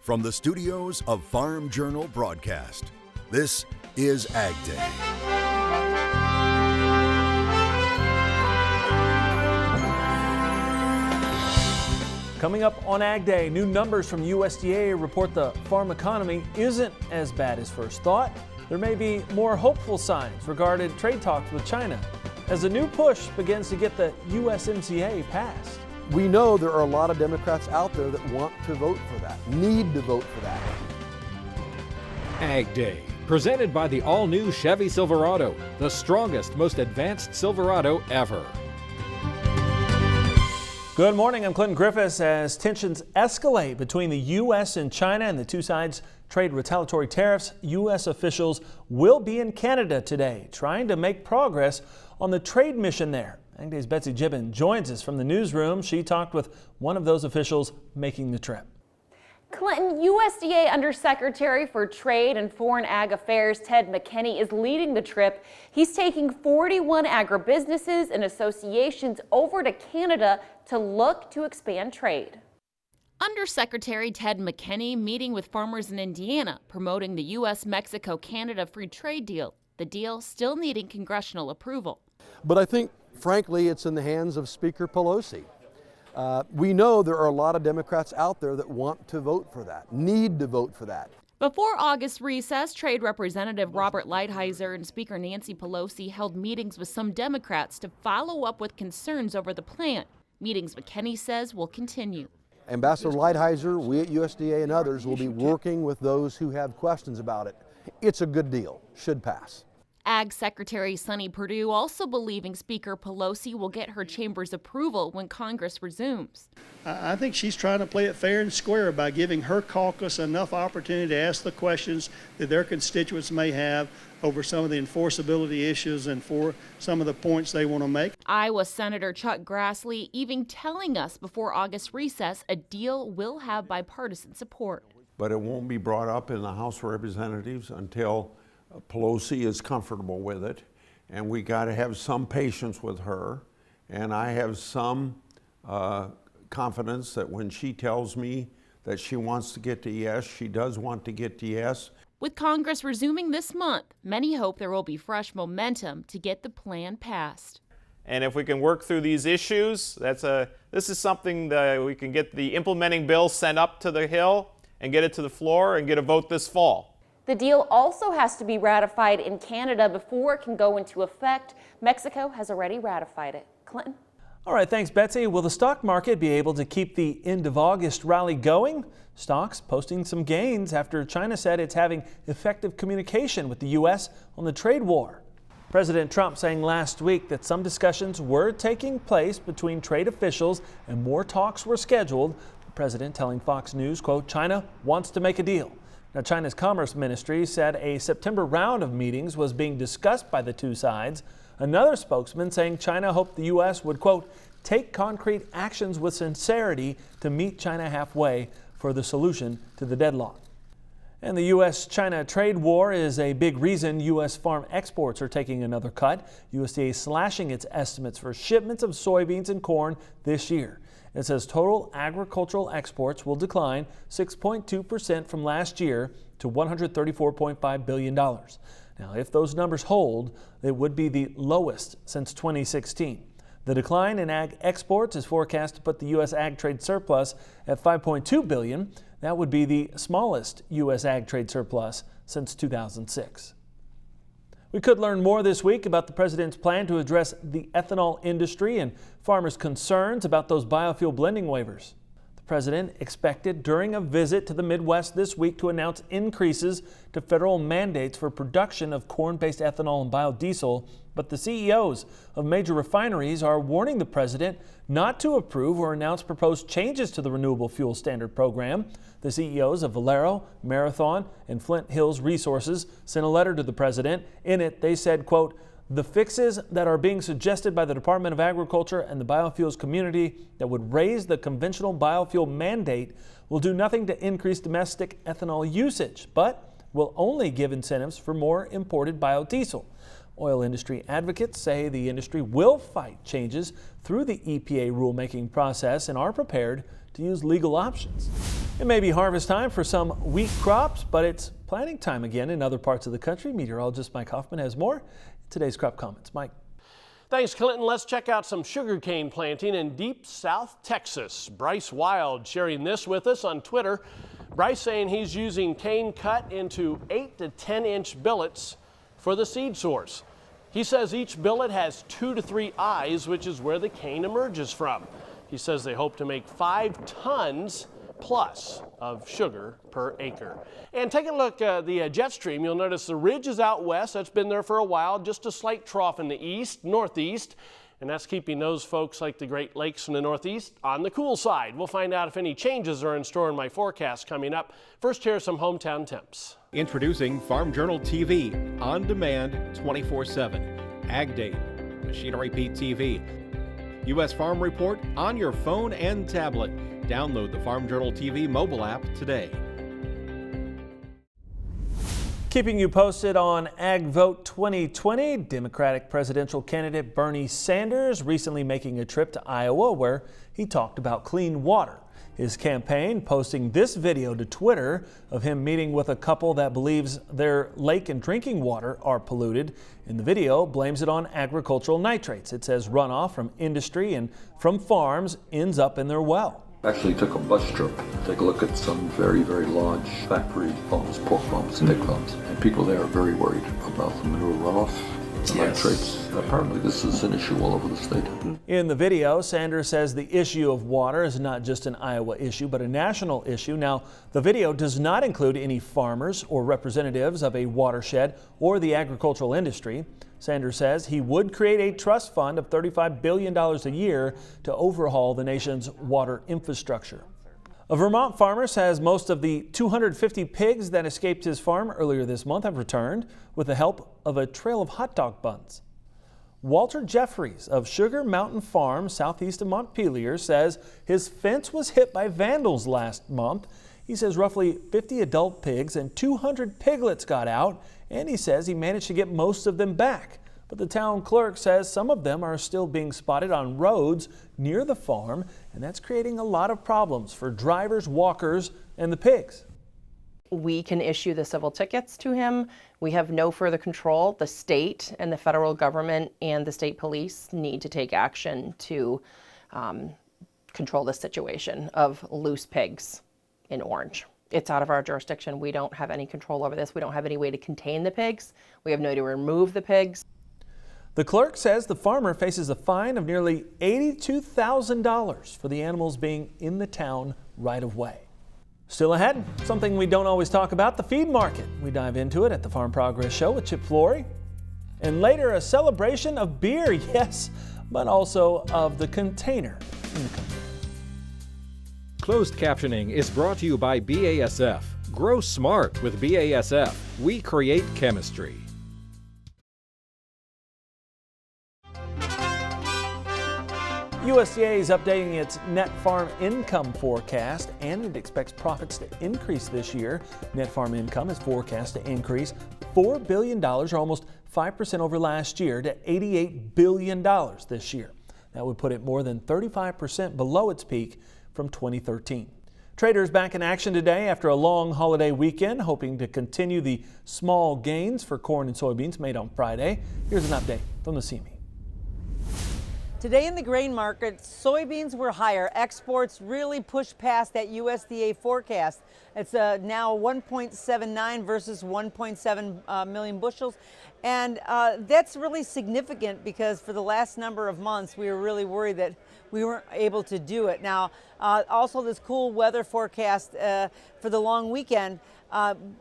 From the studios of Farm Journal Broadcast, this is AgDay. Coming up on AgDay, new numbers from USDA report the farm economy isn't as bad as first thought. There may be more hopeful signs regarding trade talks with China as a new push begins to get the USMCA passed. We know there are a lot of Democrats out there that want to vote for that, need to vote for that. AgDay, presented by the all-new Chevy Silverado, the strongest, most advanced Silverado ever. Good morning, I'm Clinton Griffiths. As tensions escalate between the U.S. and China and the two sides trade retaliatory tariffs, U.S. officials will be in Canada today trying to make progress on the trade mission there. AgDay's Betsy Gibbon joins us from the newsroom. She talked with one of those officials making the trip. Clinton, USDA Undersecretary for Trade and Foreign Ag Affairs Ted McKinney is leading the trip. He's taking 41 agribusinesses and associations over to Canada to look to expand trade. Undersecretary Ted McKinney meeting with farmers in Indiana, promoting the U.S. Mexico-Canada free trade deal. The deal still needing congressional approval. But I think, frankly, it's in the hands of Speaker Pelosi. We know there are a lot of Democrats out there that want to vote for that, need to vote for that. Before August recess, Trade Representative Robert Lighthizer and Speaker Nancy Pelosi held meetings with some Democrats to follow up with concerns over the plan. Meetings McKinney says will continue. Ambassador Lighthizer, we at USDA and others will be working with those who have questions about it. It's a good deal, should pass. Ag Secretary Sonny Perdue also believing Speaker Pelosi will get her chamber's approval when Congress resumes. I think she's trying to play it fair and square by giving her caucus enough opportunity to ask the questions that their constituents may have over some of the enforceability issues and for some of the points they want to make. Iowa Senator Chuck Grassley even telling us before August recess a deal will have bipartisan support. But it won't be brought up in the House of Representatives until Pelosi is comfortable with it, and we got to have some patience with her, and I have some confidence that when she tells me that she wants to get to yes, she does want to get to yes. With Congress resuming this month, many hope there will be fresh momentum to get the plan passed. And if we can work through these issues, this is something that we can get the implementing bill sent up to the Hill and get it to the floor and get a vote this fall. The deal also has to be ratified in Canada before it can go into effect. Mexico has already ratified it. Clinton? All right, thanks, Betsy. Will the stock market be able to keep the end of August rally going? Stocks posting some gains after China said it's having effective communication with the U.S. on the trade war. President Trump saying last week that some discussions were taking place between trade officials and more talks were scheduled. The president telling Fox News, quote, China wants to make a deal. Now, China's Commerce Ministry said a September round of meetings was being discussed by the two sides. Another spokesman saying China hoped the U.S. would, quote, take concrete actions with sincerity to meet China halfway for the solution to the deadlock. And the U.S.-China trade war is a big reason U.S. farm exports are taking another cut. USDA slashing its estimates for shipments of soybeans and corn this year. It says total agricultural exports will decline 6.2% from last year to $134.5 billion. Now, if those numbers hold, it would be the lowest since 2016. The decline in ag exports is forecast to put the U.S. ag trade surplus at $5.2 billion. That would be the smallest U.S. ag trade surplus since 2006. We could learn more this week about the president's plan to address the ethanol industry and farmers' concerns about those biofuel blending waivers. The president expected during a visit to the Midwest this week to announce increases to federal mandates for production of corn-based ethanol and biodiesel, but the CEOs of major refineries are warning the president not to approve or announce proposed changes to the Renewable Fuel Standard program. The CEOs of Valero, Marathon, and Flint Hills Resources sent a letter to the president. In it, they said, quote, the fixes that are being suggested by the Department of Agriculture and the biofuels community that would raise the conventional biofuel mandate will do nothing to increase domestic ethanol usage, but will only give incentives for more imported biodiesel. Oil industry advocates say the industry will fight changes through the EPA rulemaking process and are prepared to use legal options. It may be harvest time for some wheat crops, but it's planting time again in other parts of the country. Meteorologist Mike Hoffman has more in today's crop comments. Mike. Thanks, Clinton. Let's check out some sugarcane planting in deep South Texas. Bryce Wild sharing this with us on Twitter. Bryce saying he's using cane cut into 8 to 10 inch billets for the seed source. He says each billet has 2 to 3 eyes, which is where the cane emerges from. He says they hope to make 5 tons plus of sugar per acre. And taking a look at the jet stream, you'll notice the ridge is out west. That's been there for a while, just a slight trough in the east, northeast, and that's keeping those folks like the Great Lakes from the northeast on the cool side. We'll find out if any changes are in store in my forecast coming up. First, here's some hometown temps. Introducing Farm Journal TV, on demand 24/7. AgDay, Machinery Pete TV. U.S. Farm Report on your phone and tablet. Download the Farm Journal TV mobile app today. Keeping you posted on Ag Vote 2020, Democratic presidential candidate Bernie Sanders recently making a trip to Iowa where he talked about clean water. His campaign posting this video to Twitter of him meeting with a couple that believes their lake and drinking water are polluted. In the video, blames it on agricultural nitrates. It says runoff from industry and from farms ends up in their well. Actually took a bus trip to take a look at some very, very large factory farms, pork farms, pig farms. And people there are very worried about the manure runoff, the nitrates. Apparently this is an issue all over the state. In the video, Sanders says the issue of water is not just an Iowa issue, but a national issue. Now, the video does not include any farmers or representatives of a watershed or the agricultural industry. Sanders says he would create a trust fund of $35 billion a year to overhaul the nation's water infrastructure. A Vermont farmer says most of the 250 pigs that escaped his farm earlier this month have returned with the help of a trail of hot dog buns. Walter Jeffries of Sugar Mountain Farm, southeast of Montpelier, says his fence was hit by vandals last month. He says roughly 50 adult pigs and 200 piglets got out, and he says he managed to get most of them back. But the town clerk says some of them are still being spotted on roads near the farm, and that's creating a lot of problems for drivers, walkers, and the pigs. We can issue the civil tickets to him. We have no further control. The state and the federal government and the state police need to take action to control this situation of loose pigs in Orange. It's out of our jurisdiction. We don't have any control over this. We don't have any way to contain the pigs. We have no way to remove the pigs. The clerk says the farmer faces a fine of nearly $82,000 for the animals being in the town right of way. Still ahead, something we don't always talk about, the feed market. We dive into it at the Farm Progress Show with Chip Flory. And later, a celebration of beer, yes, but also of the container in the country. Closed captioning is brought to you by BASF. Grow smart with BASF. We create chemistry. USDA is updating its net farm income forecast, and it expects profits to increase this year. Net farm income is forecast to increase $4 billion, or almost 5% over last year, to $88 billion this year. That would put it more than 35% below its peak from 2013. Traders back in action today after a long holiday weekend, hoping to continue the small gains for corn and soybeans made on Friday. Here's an update from the CME. Today in the grain market, soybeans were higher. Exports really pushed past that USDA forecast. It's now 1.79 versus 1.7 million bushels. And that's really significant because for the last number of months, we were really worried that we weren't able to do it. Now, also this cool weather forecast for the long weekend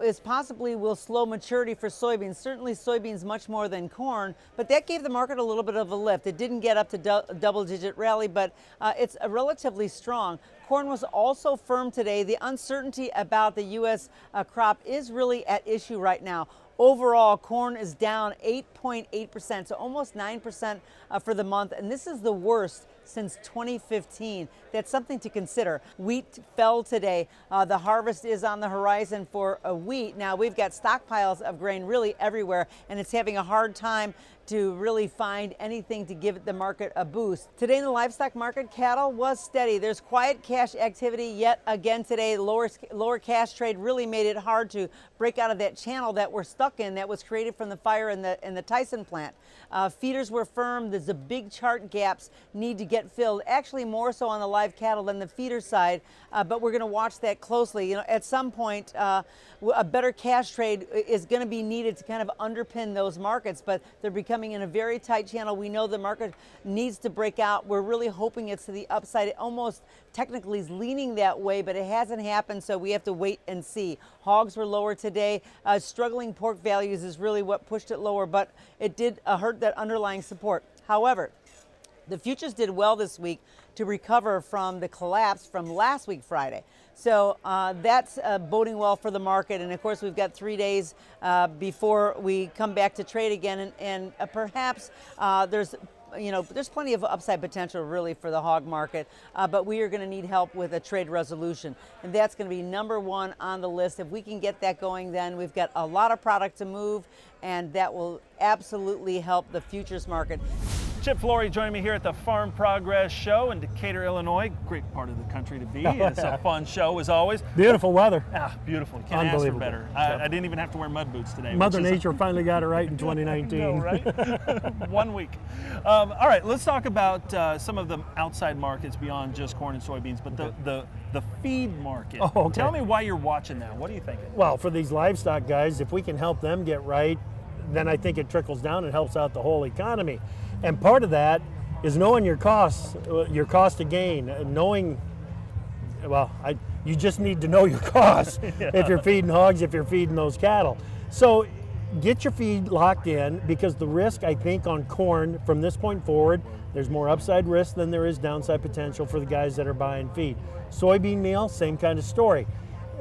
is possibly will slow maturity for soybeans. Certainly soybeans much more than corn, but that gave the market a little bit of a lift. It didn't get up to double-digit rally, but it's relatively strong. Corn was also firm today. The uncertainty about the U.S. Crop is really at issue right now. Overall, corn is down 8.8%, so almost 9% for the month, and this is the worst since 2015. That's something to consider. Wheat fell today. The harvest is on the horizon for wheat. Now, we've got stockpiles of grain really everywhere, and it's having a hard time to really find anything to give the market a boost. Today in the livestock market, cattle was steady. There's quiet cash activity yet again today. Lower cash trade really made it hard to break out of that channel that we're stuck in that was created from the fire in the Tyson plant. Feeders were firm. There's a big chart gaps need to get filled, actually more so on the live cattle than the feeder side, but we're going to watch that closely. You know, at some point, a better cash trade is going to be needed to kind of underpin those markets, but they're becoming in a very tight channel. We know the market needs to break out. We're really hoping it's to the upside. It almost technically is leaning that way, but it hasn't happened, so we have to wait and see. Hogs were lower today. Struggling pork values is really what pushed it lower, but it did hurt that underlying support. However, the futures did well this week to recover from the collapse from last week, Friday. So that's boding well for the market. And of course, we've got 3 days before we come back to trade again. And perhaps there's plenty of upside potential really for the hog market, but we are going to need help with a trade resolution. And that's going to be number one on the list. If we can get that going, then we've got a lot of product to move, and that will absolutely help the futures market. Chip Flory joining me here at the Farm Progress Show in Decatur, Illinois. Great part of the country to be. It's a fun show as always. Beautiful weather. Beautiful. Can't ask for better. I didn't even have to wear mud boots today. Mother Nature finally got it right in 2019. I know, right? 1 week. All right, let's talk about some of the outside markets beyond just corn and soybeans, but the feed market. Oh, okay. Tell me why you're watching that. What are you thinking? Well, for these livestock guys, if we can help them get right, then I think it trickles down and helps out the whole economy. And part of that is knowing your costs, your cost of gain, knowing, you just need to know your costs if you're feeding hogs, if you're feeding those cattle. So get your feed locked in, because the risk, I think, on corn from this point forward, there's more upside risk than there is downside potential for the guys that are buying feed. Soybean meal, same kind of story.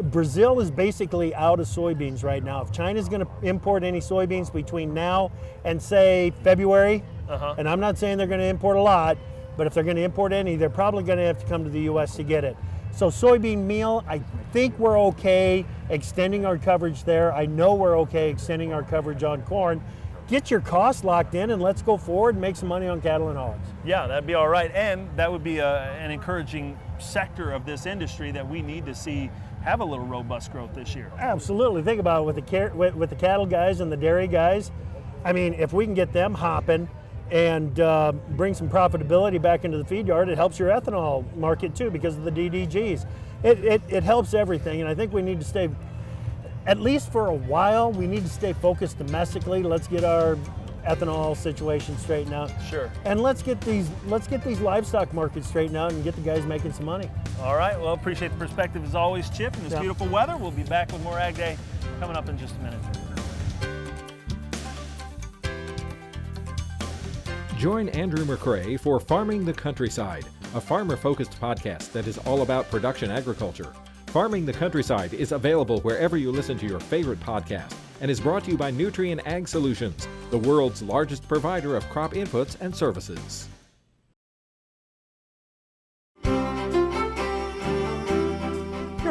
Brazil is basically out of soybeans right now. If China's going to import any soybeans between now and say February, and I'm not saying they're going to import a lot, but if they're going to import any, they're probably going to have to come to the U.S. to get it. So soybean meal, I think we're okay extending our coverage there. I know we're okay extending our coverage on corn. Get your costs locked in and let's go forward and make some money on cattle and hogs. Yeah, that'd be all right. And that would be an encouraging sector of this industry that we need to see have a little robust growth this year. Absolutely. Think about it with the cattle guys and the dairy guys. I mean, if we can get them hopping and bring some profitability back into the feed yard, it helps your ethanol market too because of the DDGs. It helps everything, and I think we need to stay, at least for a while, we need to stay focused domestically. Let's get our ethanol situation straightened out. Sure. And let's get these livestock markets straightened out and get the guys making some money. All right. Well, appreciate the perspective as always, Chip, and this beautiful weather. We'll be back with more Ag Day coming up in just a minute. Join Andrew McCrae for Farming the Countryside, a farmer-focused podcast that is all about production agriculture. Farming the Countryside is available wherever you listen to your favorite podcast and is brought to you by Nutrien Ag Solutions, the world's largest provider of crop inputs and services.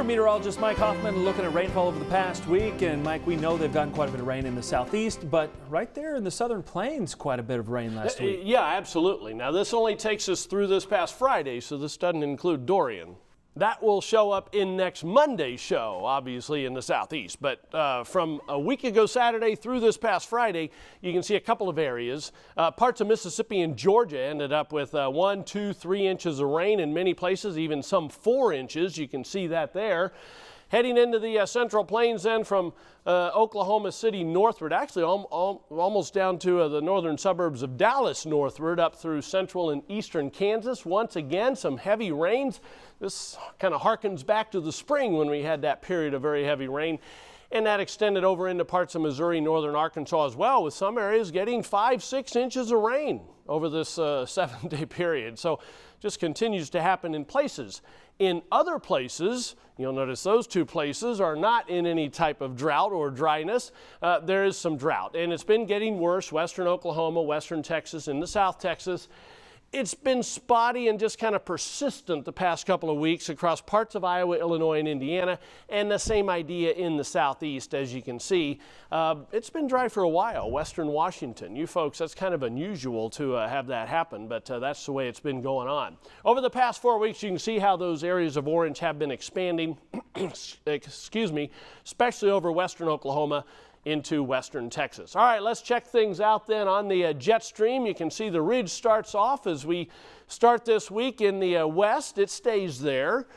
Meteorologist Mike Hoffman looking at rainfall over the past week. And Mike, we know they've gotten quite a bit of rain in the southeast, but right there in the southern plains, quite a bit of rain last week. Yeah, absolutely. Now this only takes us through this past Friday, so this doesn't include Dorian. That will show up in next Monday's show, obviously in the southeast. But from a week ago Saturday through this past Friday, you can see a couple of areas. Parts of Mississippi and Georgia ended up with 1, 2, 3 inches of rain in many places, even some 4 inches. You can see that there. Heading into the Central Plains then from Oklahoma City northward, actually almost down to the northern suburbs of Dallas northward, up through central and eastern Kansas. Once again, some heavy rains. This kind of harkens back to the spring when we had that period of very heavy rain. And that extended over into parts of Missouri, northern Arkansas as well, with some areas getting 5, 6 inches of rain over this 7-day period. So just continues to happen in places. In other places, you'll notice those two places are not in any type of drought or dryness. There is some drought, and it's been getting worse. Western Oklahoma, western Texas, into South Texas. It's been spotty and just kind of persistent the past couple of weeks across parts of Iowa, Illinois, and Indiana, and the same idea in the southeast, as you can see. It's been dry for a while. Western Washington, you folks, that's kind of unusual to have that happen, but that's the way it's been going on. Over the past 4 weeks, you can see how those areas of orange have been expanding, excuse me, especially over western Oklahoma into western Texas. All right, let's check things out then on the jet stream. You can see the ridge starts off as we start this week in the west. It stays there.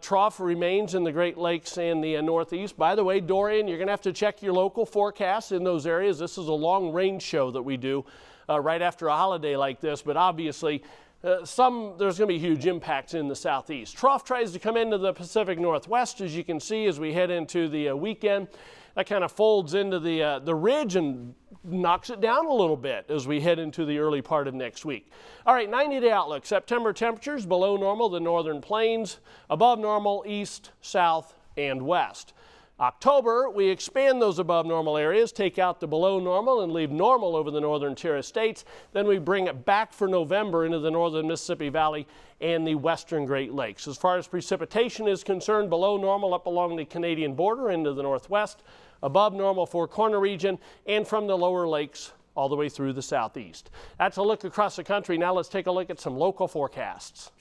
Trough remains in the Great Lakes and the northeast. By the way, Dorian, you're going to have to check your local forecasts in those areas. This is a long range show that we do right after a holiday like this, but obviously there's going to be huge impacts in the southeast. Trough tries to come into the Pacific Northwest, as you can see, as we head into the weekend. That kind of folds into the ridge and knocks it down a little bit as we head into the early part of next week. All right, 90-day outlook. September temperatures below normal, the northern plains, above normal, east, south, and west. October, we expand those above normal areas, take out the below normal and leave normal over the northern tier of states. Then we bring it back for November into the northern Mississippi Valley and the western Great Lakes. As far as precipitation is concerned, below normal up along the Canadian border into the northwest, above normal Four Corner region, and from the lower lakes all the way through the southeast. That's a look across the country. Now let's take a look at some local forecasts.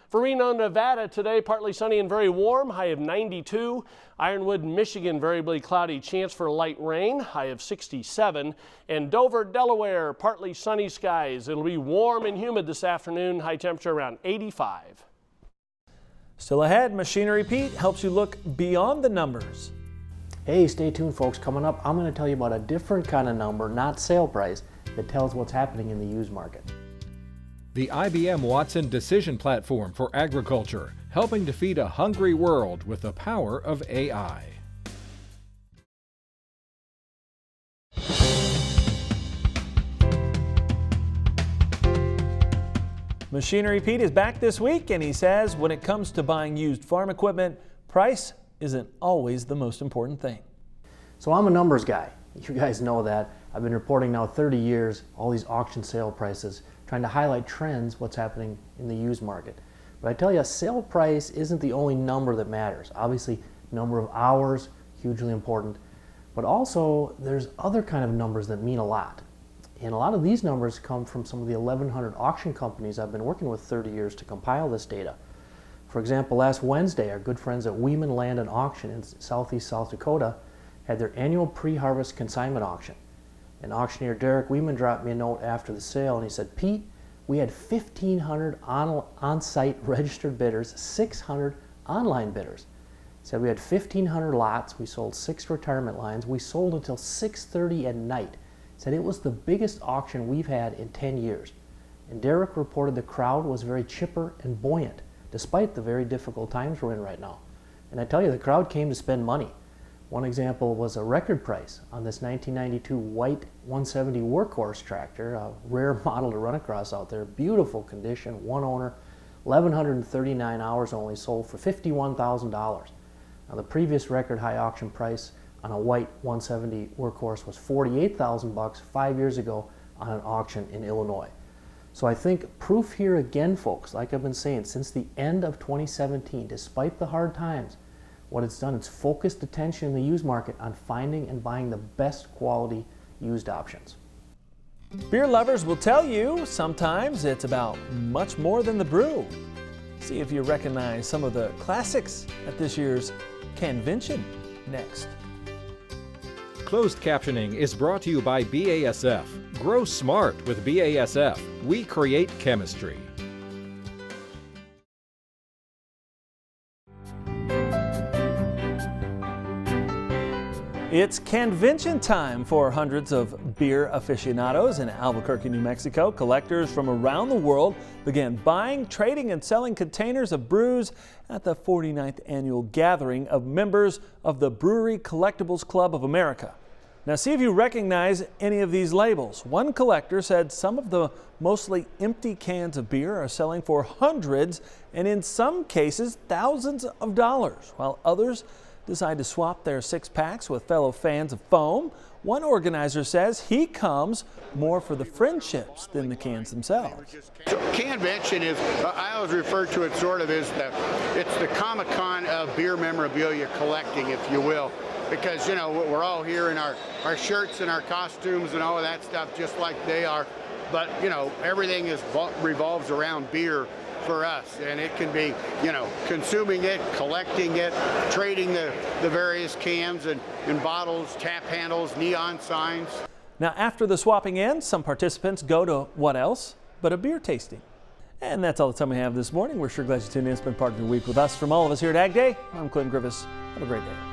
For Reno, Nevada, today partly sunny and very warm, high of 92. Ironwood, Michigan, variably cloudy, chance for light rain, high of 67. And Dover, Delaware, partly sunny skies. It'll be warm and humid this afternoon, high temperature around 85. Still ahead, Machinery Pete helps you look beyond the numbers. Hey, stay tuned folks. Coming up, I'm going to tell you about a different kind of number, not sale price, that tells what's happening in the used market. The IBM Watson Decision Platform for Agriculture, helping to feed a hungry world with the power of AI. Machinery Pete is back this week, and he says when it comes to buying used farm equipment, price isn't always the most important thing. So I'm a numbers guy. You guys know that. I've been reporting now 30 years, all these auction sale prices, trying to highlight trends, what's happening in the used market. But I tell you, sale price isn't the only number that matters. Obviously, number of hours, hugely important. But also, there's other kind of numbers that mean a lot. And a lot of these numbers come from some of the 1,100 auction companies I've been working with 30 years to compile this data. For example, last Wednesday, our good friends at Weeman Land and Auction in southeast South Dakota had their annual pre-harvest consignment auction. And auctioneer Derek Weeman dropped me a note after the sale and he said, Pete, we had 1,500 on-site registered bidders, 600 online bidders. He said we had 1,500 lots, we sold 6 retirement lines, we sold until 6:30 at night. He said it was the biggest auction we've had in 10 years. And Derek reported the crowd was very chipper and buoyant, despite the very difficult times we're in right now. And I tell you, the crowd came to spend money. One example was a record price on this 1992 white 170 workhorse tractor, a rare model to run across out there, beautiful condition, one owner, 1,139 hours only, sold for $51,000. Now the previous record high auction price on a white 170 workhorse was $48,000 5 years ago on an auction in Illinois. So I think proof here again, folks, like I've been saying, since the end of 2017, despite the hard times, what it's done, it's focused attention in the used market on finding and buying the best quality used options. Beer lovers will tell you sometimes it's about much more than the brew. See if you recognize some of the classics at this year's Canvention next. Closed captioning is brought to you by BASF. Grow smart with BASF. We create chemistry. It's Canvention time for hundreds of beer aficionados in Albuquerque, New Mexico. Collectors from around the world began buying, trading, and selling containers of brews at the 49th annual gathering of members of the Brewery Collectibles Club of America. Now see if you recognize any of these labels. One collector said some of the mostly empty cans of beer are selling for hundreds and in some cases thousands of dollars, while others decide to swap their 6-packs with fellow fans of foam. One organizer says he comes more for the friendships than the cans themselves. So convention is, I always refer to it sort of as it's the Comic-Con of beer memorabilia collecting, if you will. Because, you know, we're all here in our shirts and our costumes and all of that stuff just like they are. But, you know, everything revolves around beer for us. And it can be, you know, consuming it, collecting it, trading the various cans and bottles, tap handles, neon signs. Now, after the swapping ends, some participants go to what else but a beer tasting. And that's all the time we have this morning. We're sure glad you tuned in and spent part of your week with us. From all of us here at AgDay, I'm Clinton Griffiths. Have a great day.